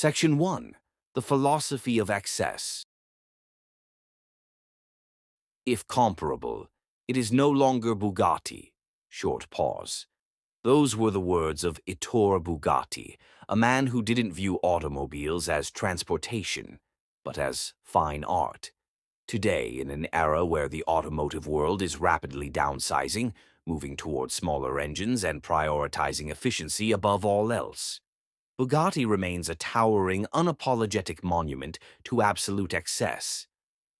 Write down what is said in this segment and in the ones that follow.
Section 1. The Philosophy of Excess. If comparable, it is no longer Bugatti. Short pause. Those were the words of Ettore Bugatti, a man who didn't view automobiles as transportation, but as fine art. Today, in an era where the automotive world is rapidly downsizing, moving toward smaller engines and prioritizing efficiency above all else, Bugatti remains a towering, unapologetic monument to absolute excess.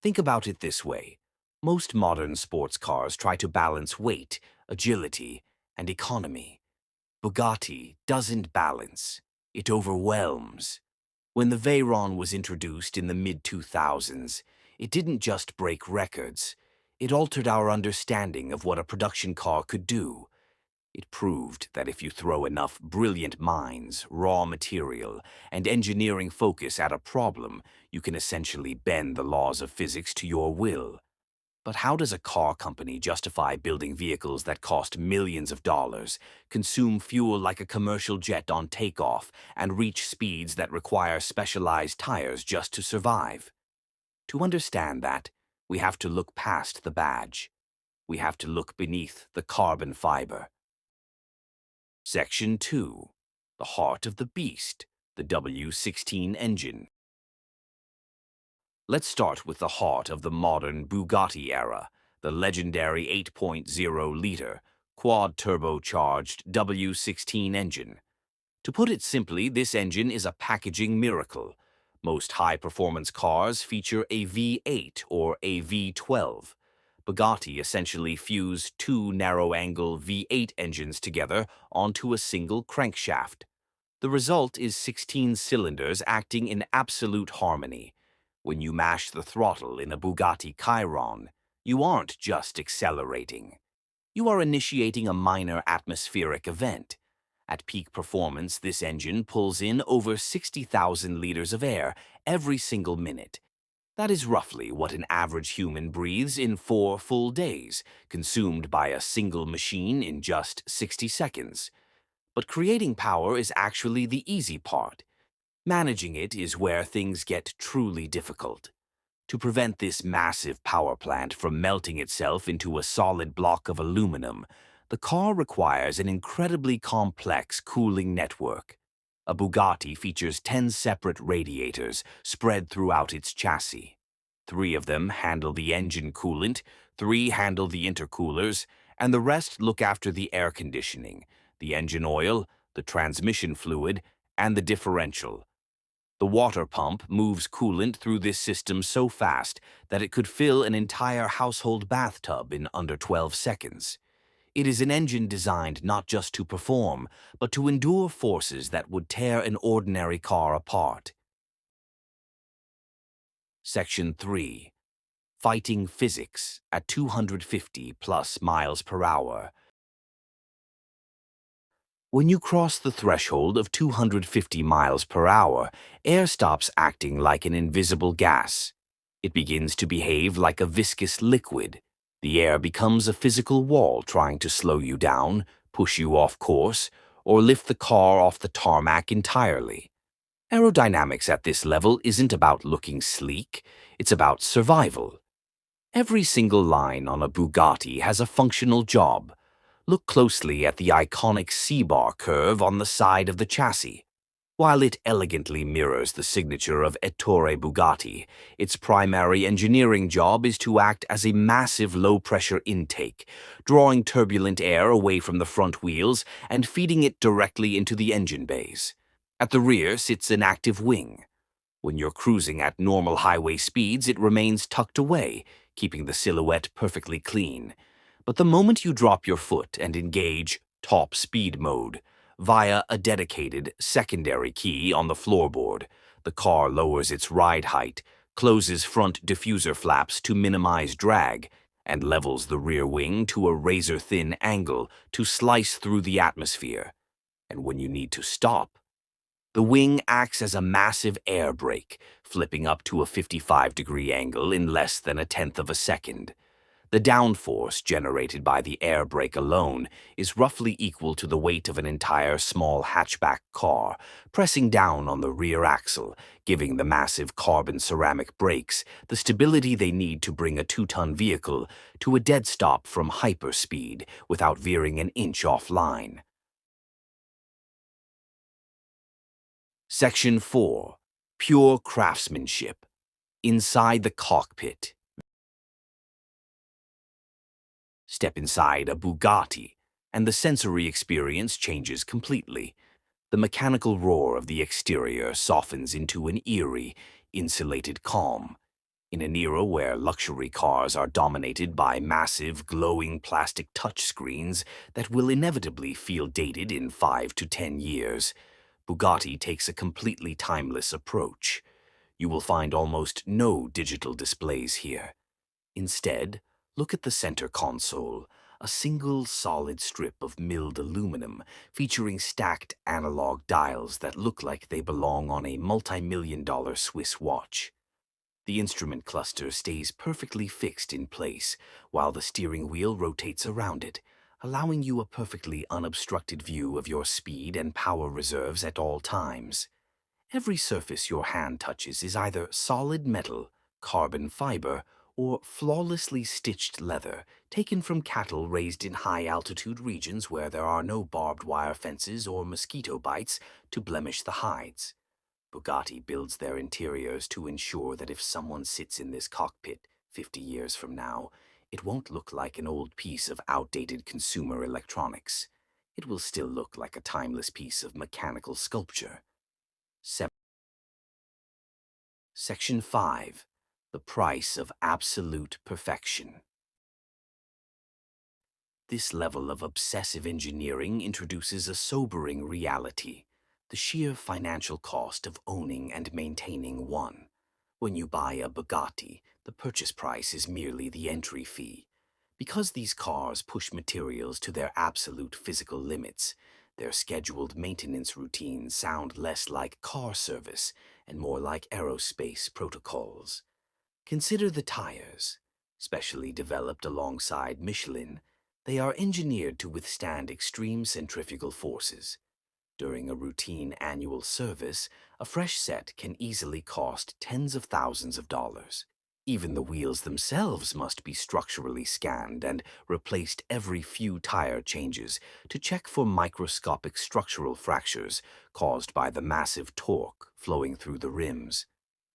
Think about it this way. Most modern sports cars try to balance weight, agility, and economy. Bugatti doesn't balance. It overwhelms. When the Veyron was introduced in the mid-2000s, it didn't just break records. It altered our understanding of what a production car could do. It proved that if you throw enough brilliant minds, raw material, and engineering focus at a problem, you can essentially bend the laws of physics to your will. But how does a car company justify building vehicles that cost millions of dollars, consume fuel like a commercial jet on takeoff, and reach speeds that require specialized tires just to survive? To understand that, we have to look past the badge. We have to look beneath the carbon fiber. Section 2. The Heart of the Beast, the W16 engine. Let's start with the heart of the modern Bugatti era, the legendary 8.0-liter, quad-turbocharged W16 engine. To put it simply, this engine is a packaging miracle. Most high-performance cars feature a V8 or a V12. Bugatti essentially fused two narrow-angle V8 engines together onto a single crankshaft. The result is 16 cylinders acting in absolute harmony. When you mash the throttle in a Bugatti Chiron, you aren't just accelerating. You are initiating a minor atmospheric event. At peak performance, this engine pulls in over 60,000 liters of air every single minute. That is roughly what an average human breathes in 4 full days, consumed by a single machine in just 60 seconds. But creating power is actually the easy part. Managing it is where things get truly difficult. To prevent this massive power plant from melting itself into a solid block of aluminum, the car requires an incredibly complex cooling network. A Bugatti features 10 separate radiators spread throughout its chassis. 3 of them handle the engine coolant, 3 handle the intercoolers, and the rest look after the air conditioning, the engine oil, the transmission fluid, and the differential. The water pump moves coolant through this system so fast that it could fill an entire household bathtub in under 12 seconds. It is an engine designed not just to perform, but to endure forces that would tear an ordinary car apart. Section 3. Fighting physics at 250 plus miles per hour. When you cross the threshold of 250 miles per hour, air stops acting like an invisible gas. It begins to behave like a viscous liquid. The air becomes a physical wall trying to slow you down, push you off course, or lift the car off the tarmac entirely. Aerodynamics at this level isn't about looking sleek, it's about survival. Every single line on a Bugatti has a functional job. Look closely at the iconic C-bar curve on the side of the chassis. While it elegantly mirrors the signature of Ettore Bugatti, its primary engineering job is to act as a massive low-pressure intake, drawing turbulent air away from the front wheels and feeding it directly into the engine bays. At the rear sits an active wing. When you're cruising at normal highway speeds, it remains tucked away, keeping the silhouette perfectly clean. But the moment you drop your foot and engage top speed mode, via a dedicated secondary key on the floorboard, the car lowers its ride height, closes front diffuser flaps to minimize drag, and levels the rear wing to a razor-thin angle to slice through the atmosphere. And when you need to stop, the wing acts as a massive air brake, flipping up to a 55-degree angle in less than a tenth of a second. The downforce generated by the air brake alone is roughly equal to the weight of an entire small hatchback car, pressing down on the rear axle, giving the massive carbon ceramic brakes the stability they need to bring a 2-ton vehicle to a dead stop from hyperspeed without veering an inch offline. Section 4. Pure Craftsmanship. Inside the Cockpit. Step inside a Bugatti, and the sensory experience changes completely. The mechanical roar of the exterior softens into an eerie, insulated calm. In an era where luxury cars are dominated by massive, glowing plastic touchscreens that will inevitably feel dated in 5 to 10 years, Bugatti takes a completely timeless approach. You will find almost no digital displays here. Instead, look at the center console, a single solid strip of milled aluminum featuring stacked analog dials that look like they belong on a multi-million-dollar Swiss watch. The instrument cluster stays perfectly fixed in place while the steering wheel rotates around it, allowing you a perfectly unobstructed view of your speed and power reserves at all times. Every surface your hand touches is either solid metal, carbon fiber, or flawlessly stitched leather, taken from cattle raised in high-altitude regions where there are no barbed wire fences or mosquito bites to blemish the hides. Bugatti builds their interiors to ensure that if someone sits in this cockpit 50 years from now, it won't look like an old piece of outdated consumer electronics. It will still look like a timeless piece of mechanical sculpture. Section 5. The Price of Absolute Perfection. This level of obsessive engineering introduces a sobering reality: the sheer financial cost of owning and maintaining one. When you buy a Bugatti, the purchase price is merely the entry fee. Because these cars push materials to their absolute physical limits, their scheduled maintenance routines sound less like car service and more like aerospace protocols. Consider the tires. Specially developed alongside Michelin, they are engineered to withstand extreme centrifugal forces. During a routine annual service, a fresh set can easily cost tens of thousands of dollars. Even the wheels themselves must be structurally scanned and replaced every few tire changes to check for microscopic structural fractures caused by the massive torque flowing through the rims.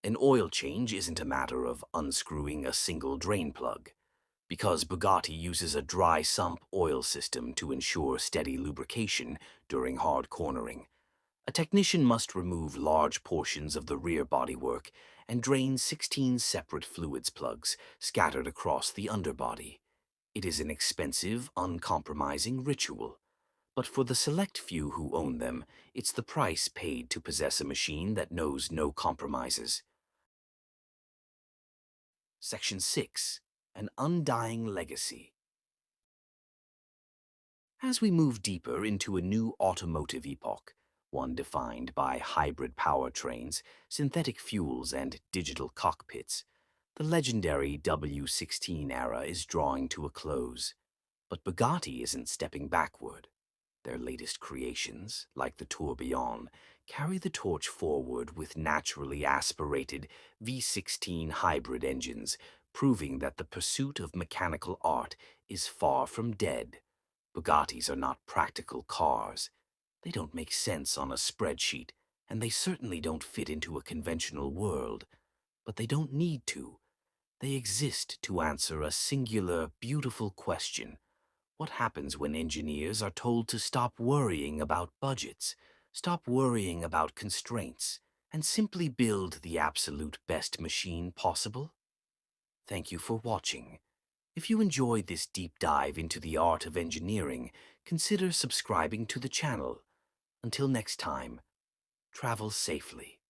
An oil change isn't a matter of unscrewing a single drain plug. Because Bugatti uses a dry sump oil system to ensure steady lubrication during hard cornering, a technician must remove large portions of the rear bodywork and drain 16 separate fluids plugs scattered across the underbody. It is an expensive, uncompromising ritual, but for the select few who own them, it's the price paid to possess a machine that knows no compromises. Section 6. An Undying Legacy. As we move deeper into a new automotive epoch, one defined by hybrid powertrains, synthetic fuels, and digital cockpits, the legendary W16 era is drawing to a close. But Bugatti isn't stepping backward. Their latest creations, like the Tourbillon, carry the torch forward with naturally aspirated V16 hybrid engines, proving that the pursuit of mechanical art is far from dead. Bugattis are not practical cars. They don't make sense on a spreadsheet, and they certainly don't fit into a conventional world. But they don't need to. They exist to answer a singular, beautiful question. What happens when engineers are told to stop worrying about budgets, stop worrying about constraints, and simply build the absolute best machine possible? Thank you for watching. If you enjoyed this deep dive into the art of engineering, consider subscribing to the channel. Until next time, travel safely.